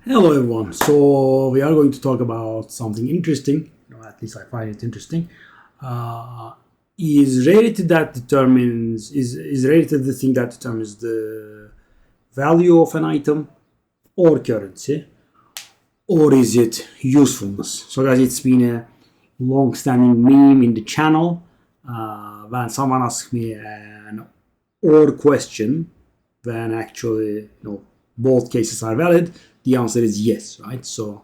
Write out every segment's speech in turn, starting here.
Hello everyone. So we are going to talk about something interesting. At least I find it interesting. Is rarity that determines is rarity the thing that determines the value of an item or currency, or is it usefulness? So guys, it's been a long-standing meme in the channel. When someone asks me an or question, when actually both cases are valid, the answer is yes, right? So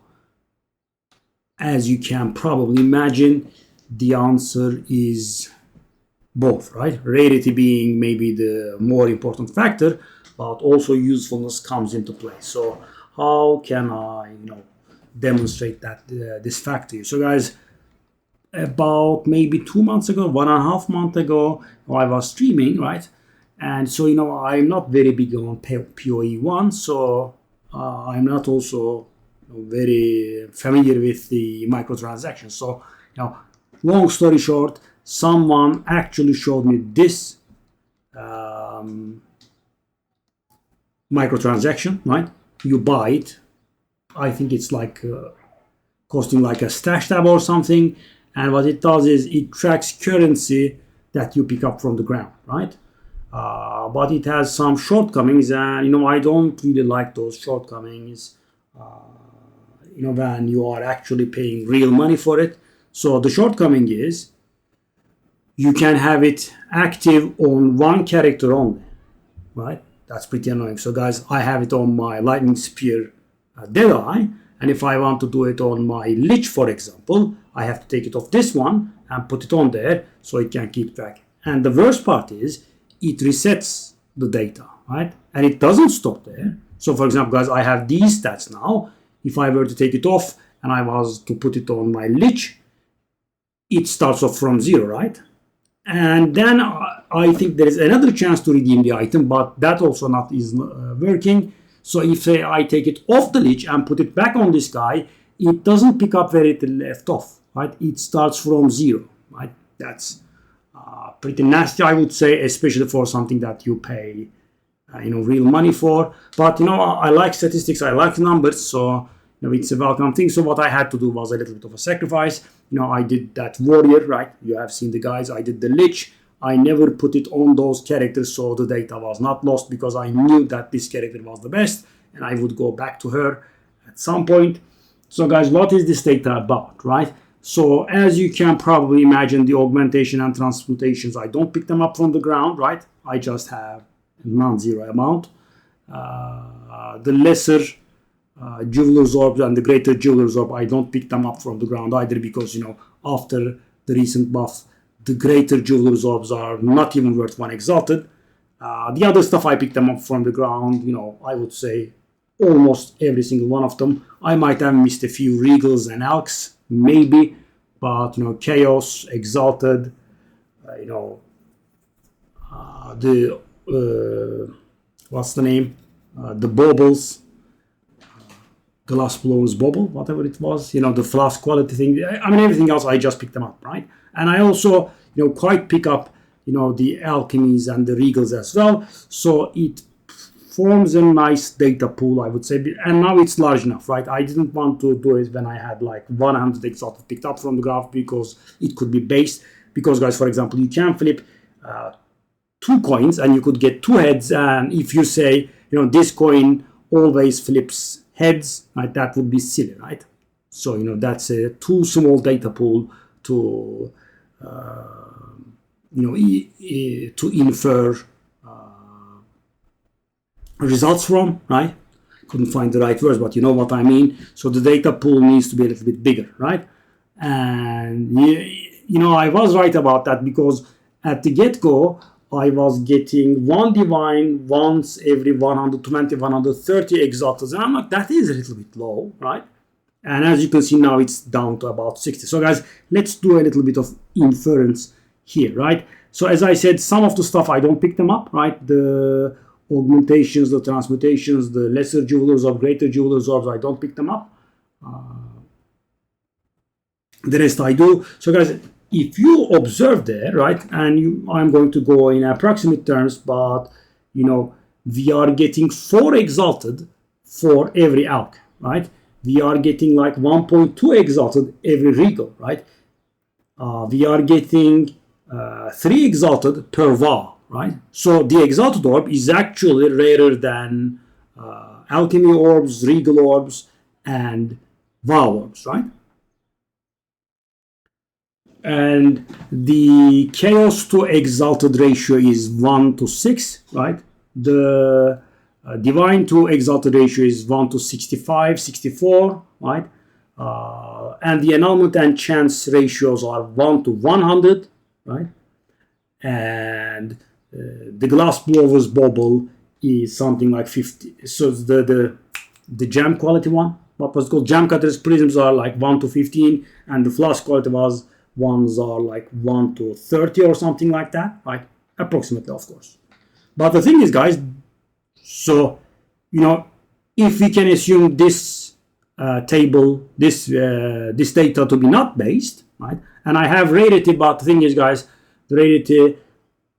as you can probably imagine, the answer is both, right? Rarity being maybe the more important factor, but also usefulness comes into play. So how can I demonstrate that this fact to you? So guys, about maybe 2 months ago, 1.5 months ago, I was streaming, right? And so I'm not very big on PoE1, so I'm not also very familiar with the microtransactions. So long story short, someone actually showed me this microtransaction, right? You buy it. I think it's like costing like a stash tab or something. And what it does is it tracks currency that you pick up from the ground, right? But it has some shortcomings, and I don't really like those shortcomings. When you are actually paying real money for it. So the shortcoming is you can have it active on one character only, right? That's pretty annoying. So guys, I have it on my Lightning Spear Deadeye, and if I want to do it on my Lich, for example, I have to take it off this one and put it on there so it can keep track. And the worst part is it resets the data, right? And it doesn't stop there. So for example, guys, I have these stats now. If I were to take it off and I was to put it on my Lich, it starts off from 0, right? And then I think there is another chance to redeem the item, but that also not is working. So if say I take it off the Lich and put it back on this guy, it doesn't pick up where it left off, right? It starts from 0, right? That's pretty nasty, I would say, especially for something that you pay real money for. But I like statistics, I like numbers, so it's a welcome thing. So what I had to do was a little bit of a sacrifice. I did that warrior, right? You have seen the guys. I did the Lich. I never put it on those characters, so the data was not lost, because I knew that this character was the best and I would go back to her at some point. So guys, what is this data about, right? So as you can probably imagine, the augmentation and transmutations, I don't pick them up from the ground, right? I just have a non-zero amount. The lesser Jeweler's Orbs and the greater Jeweler's Orb, I don't pick them up from the ground either, because after the recent buff, the greater Jeweler's Orbs are not even worth 1 exalted. The other stuff I pick them up from the ground, I would say almost every single one of them. I might have missed a few Regals and Elks, maybe, but Chaos, Exalted, what's the name? The Baubles, Glassblower's Bauble, whatever it was, the flask quality thing. I mean, everything else I just picked them up, right? And I also, quite pick up, the alchemies and the regals as well. So it forms a nice data pool, I would say. And now it's large enough, right? I didn't want to do it when I had like 100 exalted picked up from the graph, because it could be based. Because guys, for example, you can flip 2 coins and you could get 2 heads. And if you say, this coin always flips heads, right, that would be silly, right? So that's a too small data pool to to infer results from, right? Couldn't find the right words, but you know what I mean. So the data pool needs to be a little bit bigger, right? And I was right about that, because at the get-go I was getting 1 divine once every 120, 130 exalted, and I'm like, that is a little bit low, right? And as you can see now, it's down to about 60. So guys, let's do a little bit of inference here, right? So as I said, some of the stuff I don't pick them up, right? The augmentations, the transmutations, the lesser Jewelers Orb, greater Jewelers Orbs, I don't pick them up. The rest I do. So guys, if you observe there, right, and I'm going to go in approximate terms, but we are getting 4 exalted for every alch, right, we are getting like 1.2 exalted every regal, right? We are getting 3 exalted per VAR, right? So the exalted orb is actually rarer than alchemy orbs, regal orbs, and VAR orbs, right? And the chaos to exalted ratio is 1 to 6, right? The divine to exalted ratio is 1 to 65, 64, right? And the annulment and chance ratios are 1 to 100, right? And the glass blower's bubble is something like 50. So the gem quality one, what was called gem cutters prisms, are like 1 to 15, and the flask quality ones are like 1 to 30 or something like that, right? Approximately, of course. But the thing is, guys, so, if we can assume this table, this data to be not based, right? And I have rarity, but the thing is, guys, the rarity,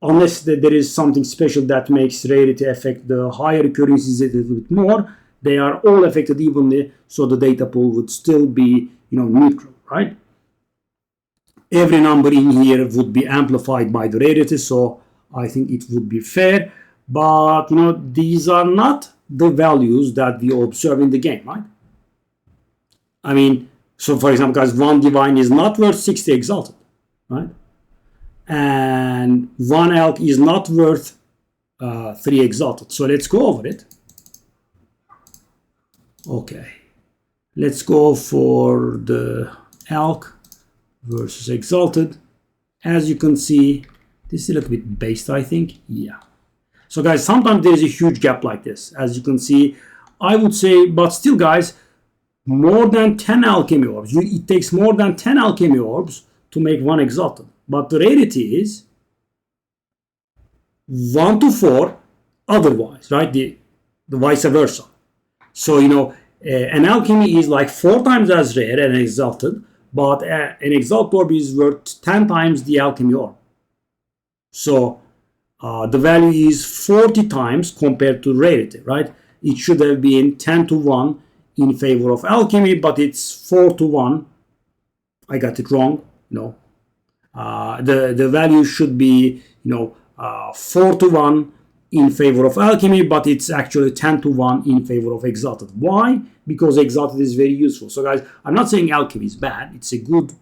unless there is something special that makes rarity affect the higher occurrences a little bit more, they are all affected evenly, so the data pool would still be, neutral, right? Every number in here would be amplified by the rarity, so I think it would be fair. But, these are not the values that we observe in the game, right? I mean, so for example, guys, 1 divine is not worth 60 exalted, right? And 1 elk is not worth 3 exalted. So let's go over it. Okay. Let's go for the elk versus exalted. As you can see, this is a little bit based, I think. Yeah. So guys, sometimes there is a huge gap like this. As you can see, I would say, but still, guys, more than 10 alchemy orbs. It takes more than 10 alchemy orbs to make 1 exalted. But the rarity is 1 to 4 otherwise, right? The vice versa. So, an alchemy is like 4 times as rare as an exalted, but an exalted orb is worth 10 times the alchemy orb. So, the value is 40 times compared to rarity, right? It should have been 10 to 1 in favor of alchemy, but it's 4 to 1. I got it wrong. No. The value should be, 4 to 1 in favor of alchemy, but it's actually 10 to 1 in favor of exalted. Why? Because exalted is very useful. So guys, I'm not saying alchemy is bad. It's a good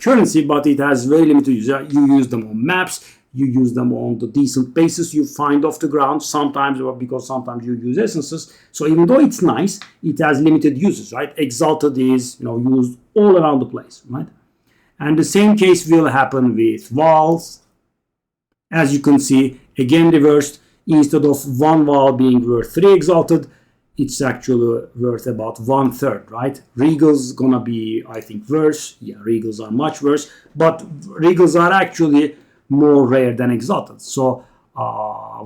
currency, but it has very limited use. You use them on maps. You use them on the decent bases you find off the ground, sometimes, or because sometimes you use essences. So even though it's nice, it has limited uses, right? Exalted is, used all around the place, right? And the same case will happen with walls. As you can see, again reversed. Instead of 1 wall being worth 3 exalted, it's actually worth about 1/3, right? Regals gonna be, I think, worse. Yeah, regals are much worse, but regals are actually more rare than exalted. So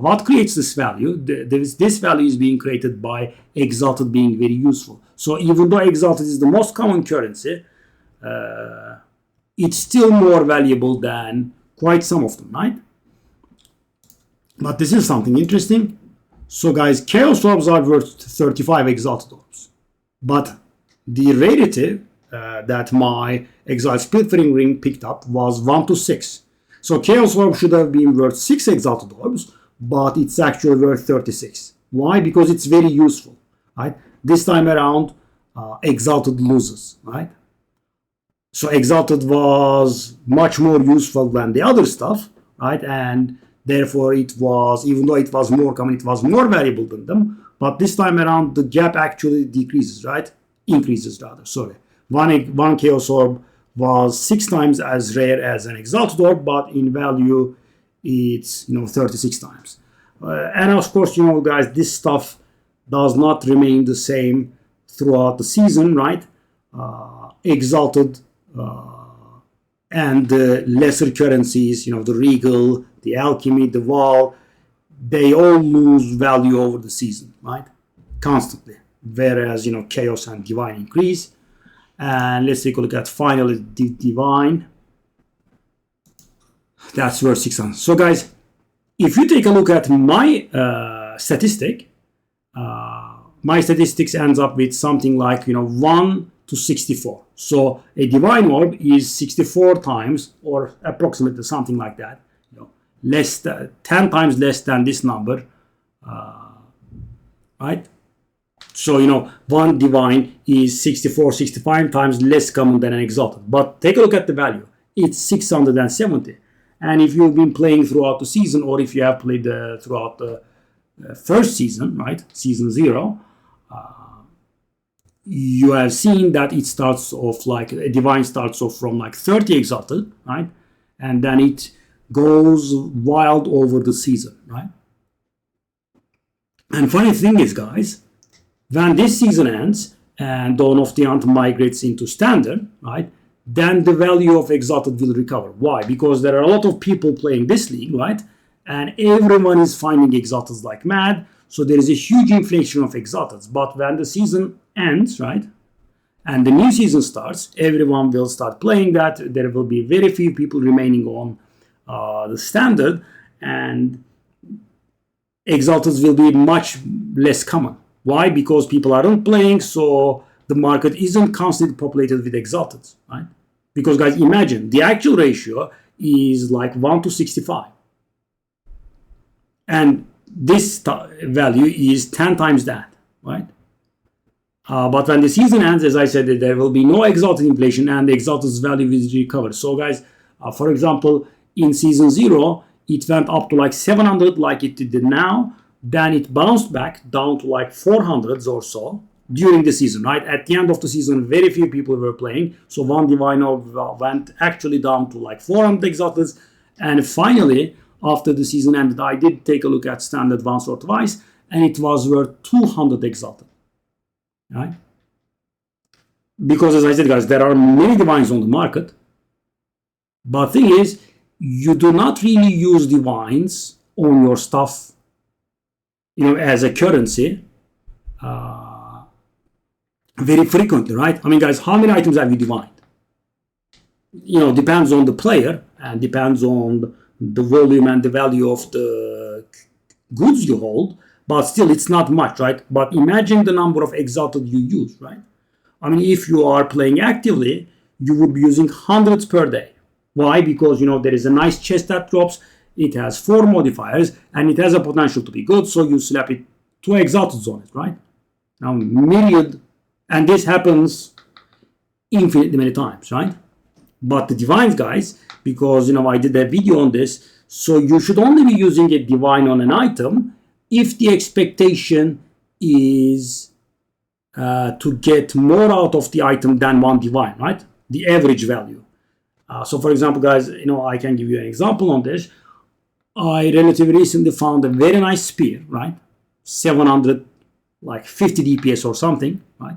what creates this value? This value is being created by exalted being very useful. So even though exalted is the most common currency, it's still more valuable than quite some of them, right? But this is something interesting. So guys, chaos orbs are worth 35 exalted orbs. But the rarity that my exiled splittering ring picked up was 1 to 6. So chaos orb should have been worth 6 exalted orbs, but it's actually worth 36. Why? Because it's very useful, right? This time around, exalted loses, right? So exalted was much more useful than the other stuff, right? And therefore it was, even though it was more common, it was more valuable than them. But this time around, the gap actually decreases, right? Increases rather, sorry. One chaos orb was 6 times as rare as an exalted orb, but in value, it's 36 times. And of course, guys, this stuff does not remain the same throughout the season, right? Exalted and the lesser currencies, the regal, the alchemy, the wall, they all lose value over the season, right? Constantly. Whereas, chaos and divine increase. And let's take a look at finally divine. That's worth 600. So guys, if you take a look at my statistic, my statistics ends up with something like 1 to 64. So a divine orb is 64 times, or approximately something like that, less than 10 times less than this number, right? So one divine is 64, 65 times less common than an exalted. But take a look at the value. It's 670. And if you've been playing throughout the season, or if you have played throughout the first season, right, season 0, you have seen that it starts off like a divine starts off from like 30 exalted, right, and then it goes wild over the season, right? And funny thing is, guys, when this season ends and Dawn of the Hunt migrates into standard, right, then the value of exalted will recover. Why? Because there are a lot of people playing this league, right, and everyone is finding exalteds like mad. So there is a huge inflation of exalteds. But when the season ends, right, and the new season starts, everyone will start playing that. There will be very few people remaining on the standard, and exalteds will be much less common. Why? Because people aren't playing, so the market isn't constantly populated with exalteds, right? Because, guys, imagine the actual ratio is like 1 to 65. And this value is 10 times that, right? But when the season ends, as I said, there will be no exalted inflation and the exalted's value will recover. So, guys, for example, in season 0, it went up to like 700 like it did now. Then it bounced back down to like 400s or so during the season, right? At the end of the season, very few people were playing. So one divine orb went actually down to like 400 exalteds. And finally, after the season ended, I did take a look at standard once or twice, and it was worth 200 exalted, right? Because, as I said, guys, there are many divines on the market. But the thing is, you do not really use divines on your stuff, as a currency very frequently, right? I mean, guys, how many items have you divined? Depends on the player and depends on the volume and the value of the goods you hold, but still it's not much, right? But imagine the number of exalted you use, right? I mean, if you are playing actively, you would be using hundreds per day. Why? Because, there is a nice chest that drops. It has 4 modifiers and it has a potential to be good. So you slap it 2 exalteds on it, right? Now, myriad, and this happens infinitely many times, right? But the divines, guys, because, I did a video on this. So you should only be using a divine on an item if the expectation is to get more out of the item than one divine, right? The average value. So, for example, guys, I can give you an example on this. I relatively recently found a very nice spear, right? 700, like 50 DPS or something, right?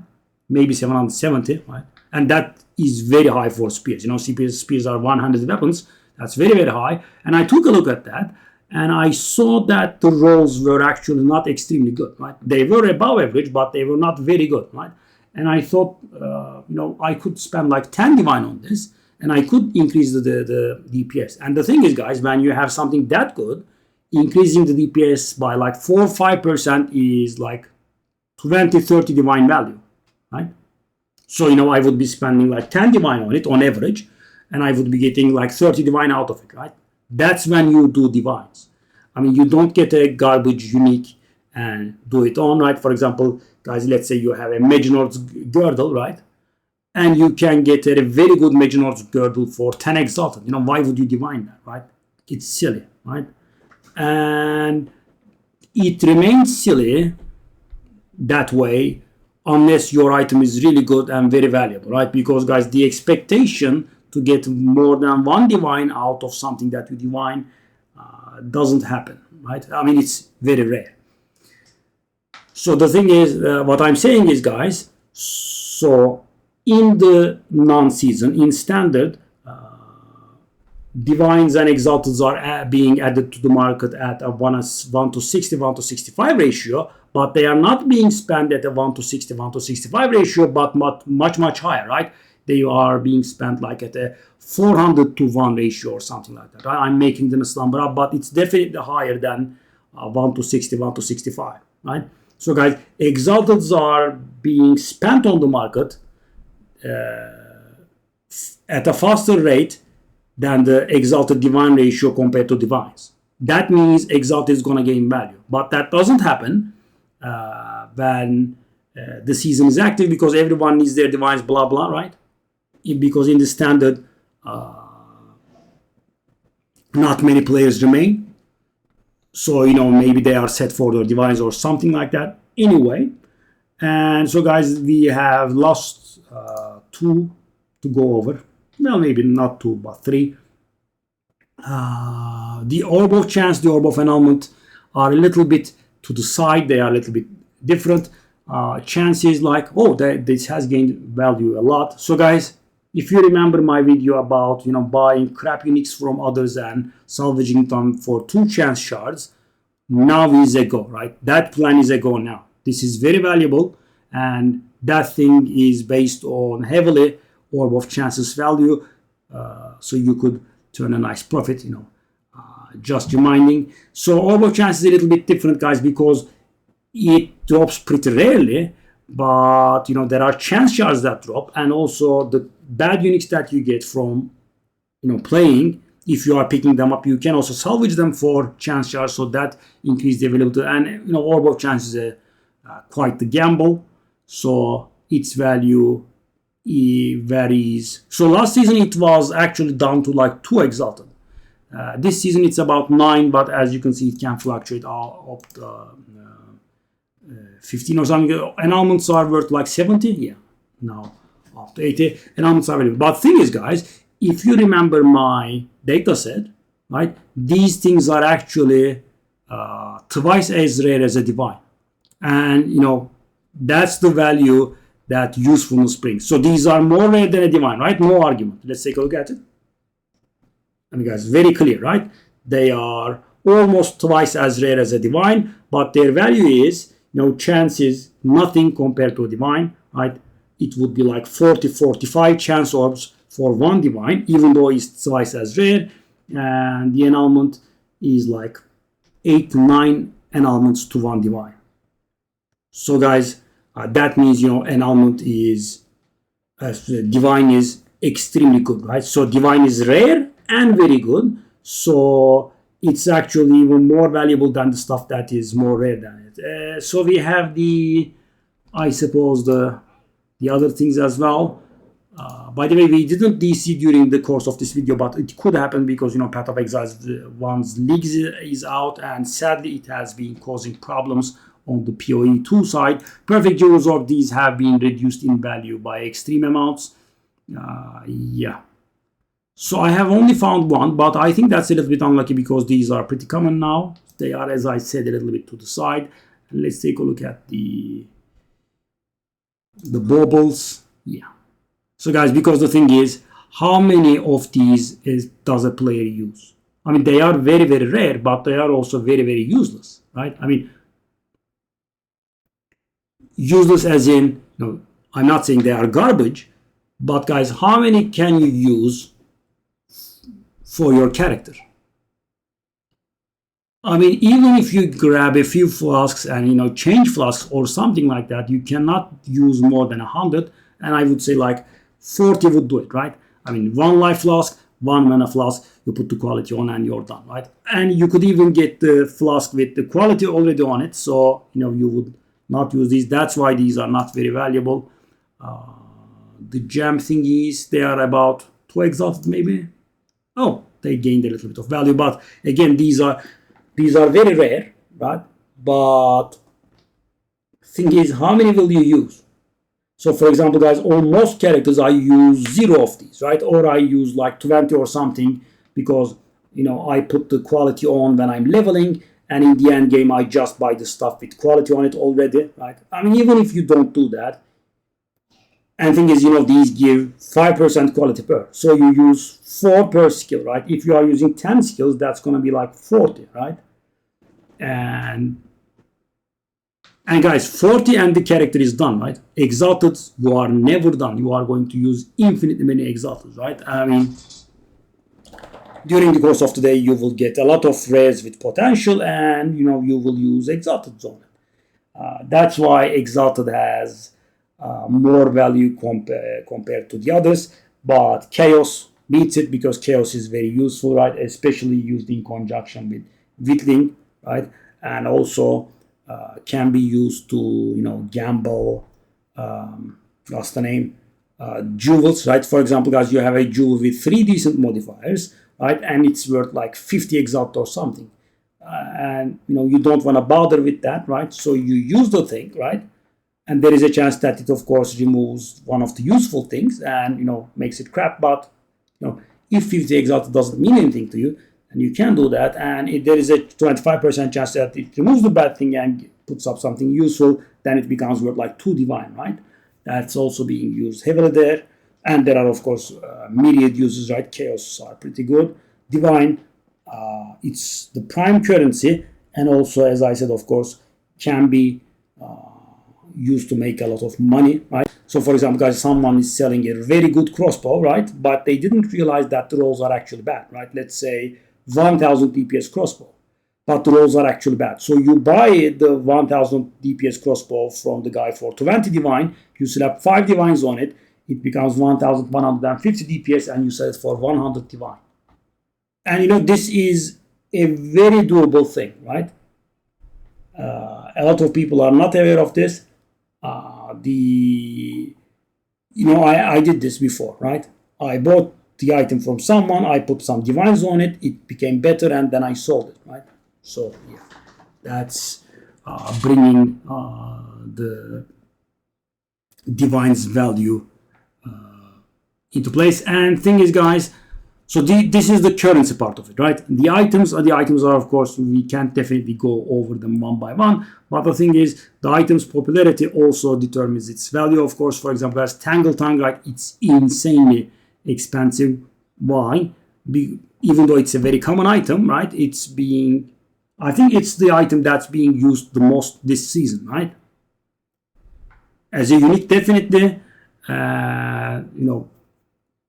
Maybe 770, right? And that is very high for spears. Spears are 100 weapons. That's very, very high. And I took a look at that, and I saw that the rolls were actually not extremely good, right? They were above average, but they were not very good, right? And I thought, I could spend like 10 divine on this, and I could increase the DPS. And the thing is, guys, when you have something that good, increasing the DPS by like 4 or 5% is like 20, 30 divine value, right? So, I would be spending like 10 divine on it on average, and I would be getting like 30 divine out of it, right? That's when you do divines. I mean, you don't get a garbage unique and do it on, right? For example, guys, let's say you have a Maginot's girdle, right? And you can get a very good Maginot's girdle for 10 exalted. Why would you divine that, right? It's silly, right? And it remains silly that way unless your item is really good and very valuable, right? Because, guys, the expectation to get more than one divine out of something that you divine doesn't happen, right? I mean, it's very rare. So the thing is, what I'm saying is, guys, so in the non-season, in standard, divines and exalteds are being added to the market at a 1 to 60, 1 to 65 ratio, but they are not being spent at a 1 to 60, 1 to 65 ratio, but much, much higher, right? They are being spent like at a 400 to 1 ratio or something like that. Right? I'm making this number up, but it's definitely higher than 1 to 60, 1 to 65, right? So guys, exalteds are being spent on the market at a faster rate than the exalted divine ratio compared to divines. That means exalted is going to gain value. But that doesn't happen when the season is active, because everyone needs their divines, blah, blah, right? Because in the standard, not many players remain. So, maybe they are set for their divines or something like that. Anyway, and so guys, we have lost 2 to go over. Well, maybe not 2, but 3. The orb of chance, the orb of annulment are a little bit to the side. They are a little bit different. Chances like, this has gained value a lot. So guys, if you remember my video about buying crap uniques from others and salvaging them for 2 chance shards, now is a go, right? That plan is a go now. This is very valuable, and that thing is based on heavily orb of chances value, so you could turn a nice profit, just reminding. So orb of chances is a little bit different, guys, because it drops pretty rarely, but there are chance shards that drop, and also the bad uniques that you get from playing. If you are picking them up, you can also salvage them for chance shards, so that increases the availability. And orb of chance is quite the gamble, so its value varies. So last season it was actually down to like 2 exalted. This season it's about 9, but as you can see, it can fluctuate up to 15 or something. Annulments are worth like 70. Yeah, now up to 80. Annulments are available. But thing is, guys, if you remember my data set, right, these things are actually twice as rare as a divine. And, that's the value that usefulness brings. So these are more rare than a divine, right? No argument. Let's take a look at it. And guys, very clear, right? They are almost twice as rare as a divine, but their value is, chance is nothing compared to a divine, right? It would be like 40, 45 chance orbs for 1 divine, even though it's twice as rare. And the annulment is like 8 to 9 annulments to 1 divine. So guys, that means, annulment is, divine is extremely good, right? So divine is rare and very good. So it's actually even more valuable than the stuff that is more rare than it. So we have I suppose the other things as well. By the way, we didn't DC during the course of this video, but it could happen because, Path of Exile's one's leagues is out, and sadly it has been causing problems on the PoE2 side. Perfect Jewels of these have been reduced in value by extreme amounts. Yeah. So I have only found 1, but I think that's a little bit unlucky because these are pretty common now. They are, as I said, a little bit to the side. And let's take a look at the baubles. Yeah. So guys, because the thing is, how many of these does a player use? I mean, they are very, very rare, but they are also very, very useless, right? I mean, useless as in, I'm not saying they are garbage, but guys, how many can you use for your character? I mean, even if you grab a few flasks and, change flasks or something like that, you cannot use more than 100. And I would say like 40 would do it, right? I mean, 1 life flask, 1 mana flask, you put the quality on and you're done, right? And you could even get the flask with the quality already on it. So, you would not use these. That's why these are not very valuable. The gem thingies, they are about 2 exalted maybe. Oh, they gained a little bit of value. But again, these are very rare, right? But thing is, how many will you use? So for example, guys, on most characters, I use 0 of these, right? Or I use like 20 or something because, I put the quality on when I'm leveling. And in the end game, I just buy the stuff with quality on it already, right? I mean, even if you don't do that, and thing is, these give 5% quality per. So you use 4 per skill, right? If you are using 10 skills, that's going to be like 40, right? And guys, 40 and the character is done, right? Exalted, you are never done. You are going to use infinitely many exalted, right? I mean, during the course of the day, you will get a lot of rares with potential and, you will use exalted on it. That's why Exalted has more value compared to the others, but Chaos beats it because Chaos is very useful, right? Especially used in conjunction with Whittling, right? And also can be used to gamble. What's the name? Jewels, right? For example, guys, you have a jewel with 3 decent modifiers, right? And it's worth like 50 exalt or something. And you don't want to bother with that, right? So you use the thing, right? And there is a chance that it, of course, removes one of the useful things and makes it crap. But if 50 exalt doesn't mean anything to you, and you can do that, and if there is a 25% chance that it removes the bad thing and puts up something useful, then it becomes worth like 2 divine, right? That's also being used heavily there. And there are, of course, myriad uses, right? Chaos are pretty good. Divine, it's the prime currency. And also, as I said, of course, can be used to make a lot of money, right? So, for example, guys, someone is selling a very good crossbow, right? But they didn't realize that the rolls are actually bad, right? Let's say 1000 DPS crossbow. But the rolls are actually bad. So you buy the 1000 DPS crossbow from the guy for 20 divine, you slap 5 divines on it, it becomes 1150 DPS, and you sell it for 100 divine. And this is a very doable thing, right? A lot of people are not aware of this. I did this before, right? I bought the item from someone, I put some divines on it, it became better, and then I sold it, right? So yeah, that's bringing the divine's value into place. And thing is, guys, so this is the currency part of it, right? The items are, of course, we can't definitely go over them one by one. But the thing is, the item's popularity also determines its value. Of course, for example, as Tangle Tongue, right? It's insanely expensive. Why? Even though it's a very common item, right? I think it's the item that's being used the most this season, right? As a unique, definitely,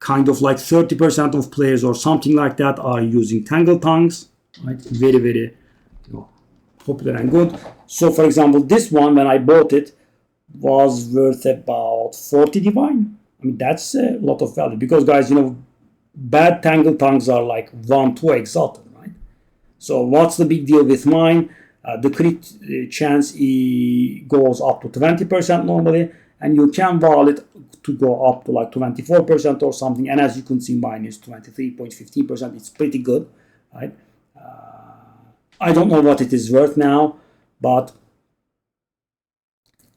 kind of like 30% of players or something like that are using Tangle Tongues, right? Very, very popular and good. So, for example, this one, when I bought it, was worth about 40 divine. I mean, that's a lot of value because, guys, bad Tangle Tongues are like 1-2 exalted. So what's the big deal with mine? The crit chance goes up to 20% normally, and you can wall it to go up to like 24% or something. And as you can see, mine is 23.15%. It's pretty good, right? I don't know what it is worth now, but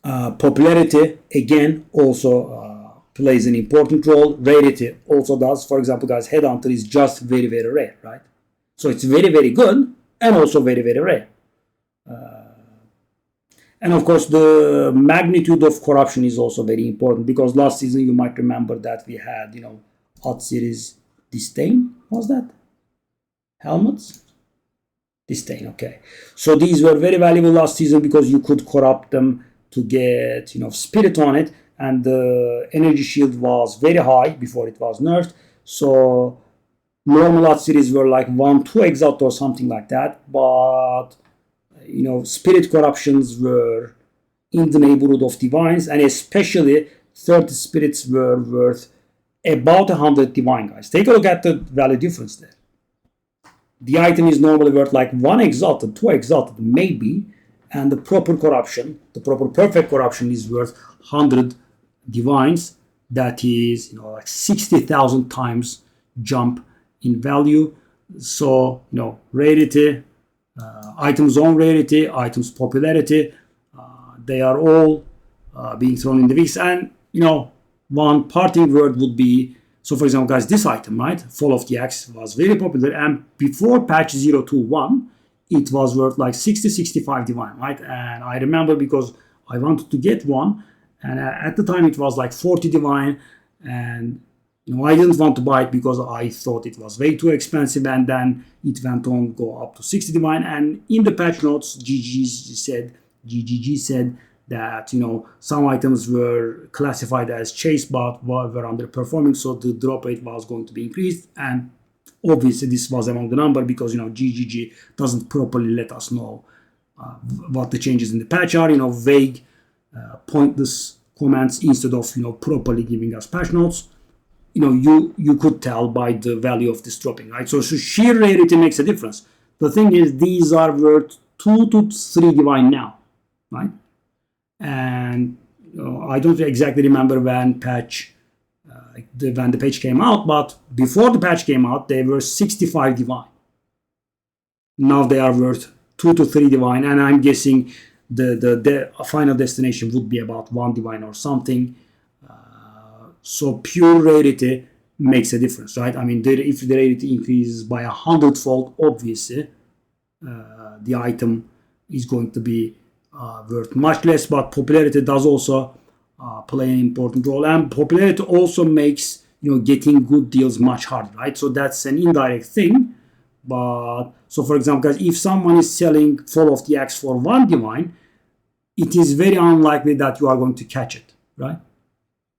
popularity, again, also plays an important role. Rarity also does. For example, guys, Headhunter is just very, very rare, right? So it's very, very good and also very, very rare. And of course, the magnitude of corruption is also very important because last season you might remember that we had, odd series disdain. Was that? Helmets? Disdain, okay. So these were very valuable last season because you could corrupt them to get, spirit on it. And the energy shield was very high before it was nerfed. So normal odd series were like 1-2 exalt or something like that, but spirit corruptions were in the neighborhood of divines, and especially 30 spirits were worth about 100 divine, guys. Take a look at the value difference there. The item is normally worth like 1 exalted, 2 exalted, maybe, and the proper corruption, the proper perfect corruption is worth 100 divines. That is, like 60,000 times jump in value. So, rarity, items on rarity, items popularity, they are all being thrown in the mix. And, one parting word would be, so for example, guys, this item, right, Fall of the Axe was very popular. And before patch 021, it was worth like 60-65 divine, right? And I remember because I wanted to get one. And at the time, it was like 40 divine. And I didn't want to buy it because I thought it was way too expensive, and then it went on go up to 60 divine. And in the patch notes, GGG said that some items were classified as chase but were underperforming, so the drop rate was going to be increased. And obviously this was among the number because GGG doesn't properly let us know what the changes in the patch are, vague, pointless comments instead of, properly giving us patch notes. You could tell by the value of this dropping, right? So sheer rarity makes a difference. The thing is, these are worth 2 to 3 divine now, right? And I don't exactly remember when the patch came out, but before the patch came out, they were 65 divine. Now they are worth 2 to 3 divine, and I'm guessing the final destination would be about 1 divine or something. So pure rarity makes a difference, right? I mean, if the rarity increases by 100-fold, obviously the item is going to be worth much less, but popularity does also play an important role, and popularity also makes getting good deals much harder, right? So that's an indirect thing. But so, for example, guys, if someone is selling Fall of the Axe for 1 divine, it is very unlikely that you are going to catch it, right?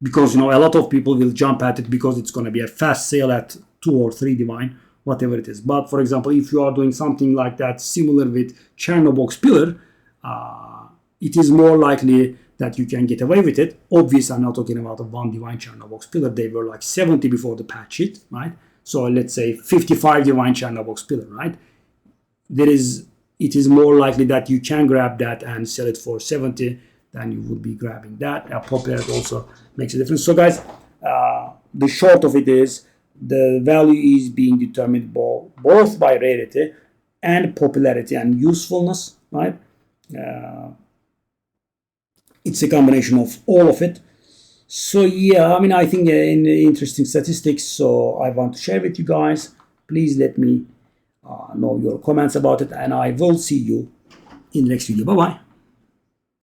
Because a lot of people will jump at it because it's going to be a fast sale at 2 or 3 divine, whatever it is. But for example, if you are doing something like that, similar with Chernobox Pillar, it is more likely that you can get away with it. Obviously, I'm not talking about a 1 divine Chernobox Pillar. They were like 70 before the patch hit, right? So let's say 55 divine Chernobox Pillar, right? It is more likely that you can grab that and sell it for 70 than you would be grabbing that. Popularity also makes a difference. So guys, the short of it is the value is being determined both by rarity and popularity and usefulness, right? It's a combination of all of it. So yeah, I mean, I think in interesting statistics, so I want to share with you guys. Please let me know your comments about it, and I will see you in the next video. Bye bye.